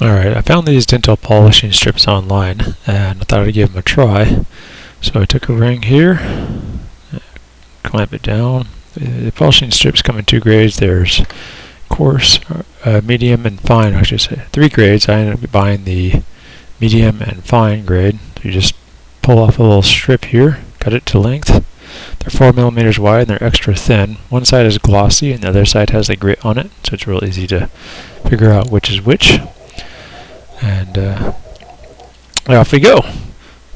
Alright, I found these dental polishing strips online and I thought I'd give them a try. So I took a ring here, clamp it down. The polishing strips come in two grades. There's coarse, medium, and fine. I should say 3 grades. I ended up buying the medium and fine grade. So you just pull off a little strip here, cut it to length. They're 4 millimeters wide and they're extra thin. One side is glossy and the other side has a grit on it, so it's real easy to figure out which is which. And off we go.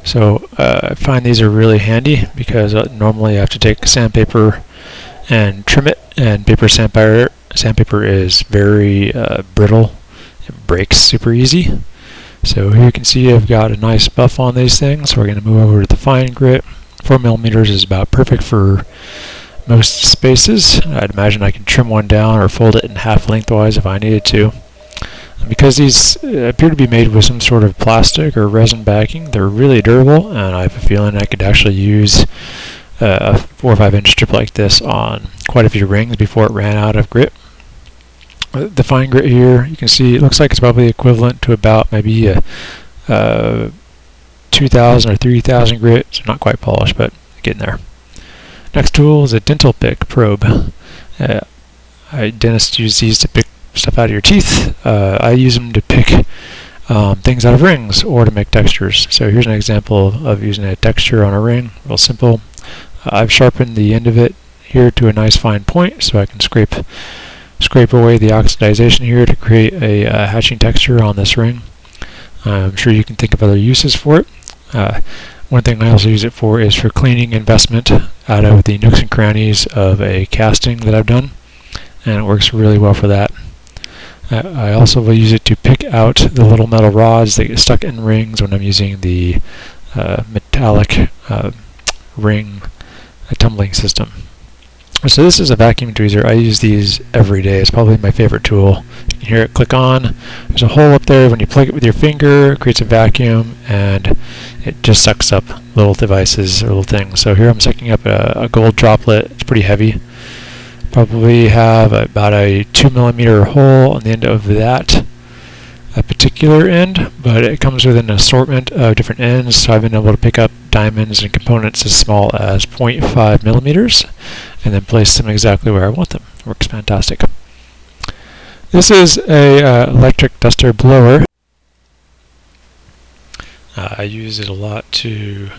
So I find these are really handy because normally I have to take sandpaper and trim it, and sandpaper is very brittle. It breaks super easy. So here you can see I've got a nice buff on these things. So we're going to move over to the fine grit. 4 millimeters is about perfect for most spaces. I'd imagine I can trim one down or fold it in half lengthwise if I needed to. Because these appear to be made with some sort of plastic or resin backing, they're really durable, and I have a feeling I could actually use a 4 or 5 inch strip like this on quite a few rings before it ran out of grit. The fine grit here, you can see it looks like it's probably equivalent to about maybe a 2,000 or 3,000 grit, so not quite polished, but getting there. Next tool is a dental pick probe. Dentists use these to pick stuff out of your teeth. I use them to pick things out of rings or to make textures. So here's an example of using a texture on a ring, real simple. I've sharpened the end of it here to a nice fine point so I can scrape away the oxidization here to create a hatching texture on this ring. I'm sure you can think of other uses for it. One thing I also use it for is for cleaning investment out of the nooks and crannies of a casting that I've done, and it works really well for that. I also will use it to pick out the little metal rods that get stuck in rings when I'm using the metallic ring tumbling system. So this is a vacuum tweezer. I use these every day. It's probably my favorite tool. You can hear it click on. There's a hole up there. When you plug it with your finger, it creates a vacuum, and it just sucks up little devices or little things. So here I'm sucking up a gold droplet. It's pretty heavy. Probably have about a 2 millimeter hole on the end of that particular end, but it comes with an assortment of different ends, so I've been able to pick up diamonds and components as small as 0.5 millimeters and then place them exactly where I want them. It works fantastic. This is a electric duster blower. I use it a lot to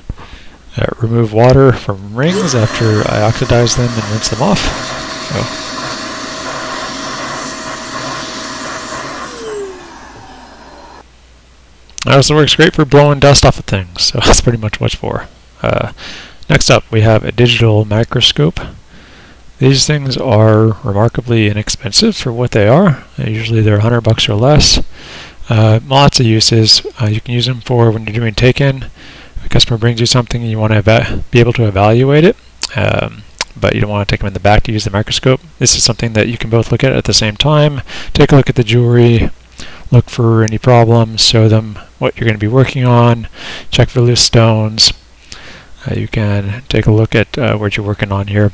remove water from rings after I oxidize them and rinse them off. It also works great for blowing dust off of things, so that's pretty much what it's for. Next up, we have a digital microscope. These things are remarkably inexpensive for what they are. Usually they're $100 or less. Lots of uses. You can use them for when you're doing take-in. If a customer brings you something and you want to be able to evaluate it, but you don't want to take them in the back to use the microscope. This is something that you can both look at the same time. Take a look at the jewelry, look for any problems, show them what you're going to be working on, check for loose stones. You can take a look at what you're working on here.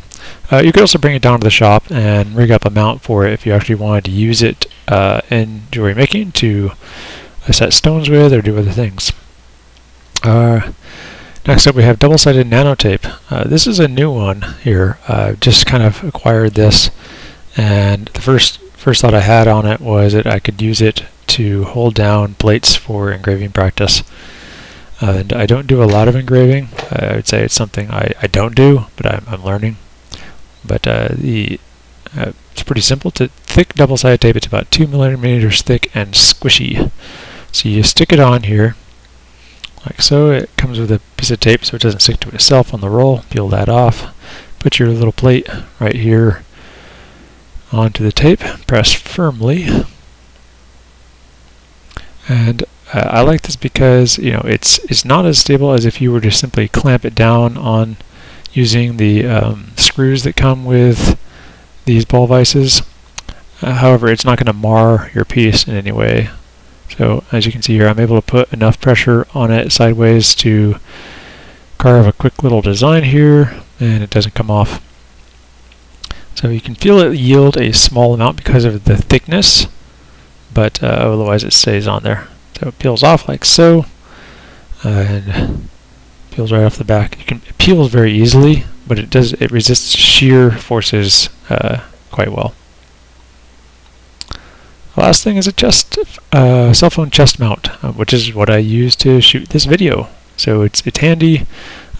You could also bring it down to the shop and rig up a mount for it if you actually wanted to use it in jewelry making to set stones with or do other things. Next up we have double-sided nanotape. This is a new one here. I've just kind of acquired this, and the first thought I had on it was that I could use it to hold down plates for engraving practice. And I don't do a lot of engraving. I would say it's something I don't do, but I'm learning. But it's pretty simple. Thick double-sided tape. It's about 2 millimeters thick and squishy. So you stick it on here, like so. It comes with a piece of tape so it doesn't stick to itself on the roll. Peel that off. Put your little plate right here onto the tape. Press firmly. And I like this because it's not as stable as if you were to simply clamp it down on using the screws that come with these ball vices. However, it's not going to mar your piece in any way. So as you can see here, I'm able to put enough pressure on it sideways to carve a quick little design here, and it doesn't come off. So you can feel it yield a small amount because of the thickness, but otherwise it stays on there. So it peels off like so, and peels right off the back. It peels very easily, but it resists shear forces quite well. The last thing is a cell phone chest mount, which is what I use to shoot this video. So it's handy.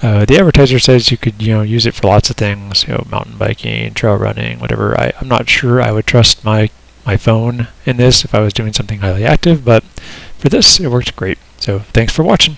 The advertiser says you could use it for lots of things, mountain biking, trail running, whatever. I'm not sure I would trust my phone in this if I was doing something highly active, but for this it worked great. So thanks for watching.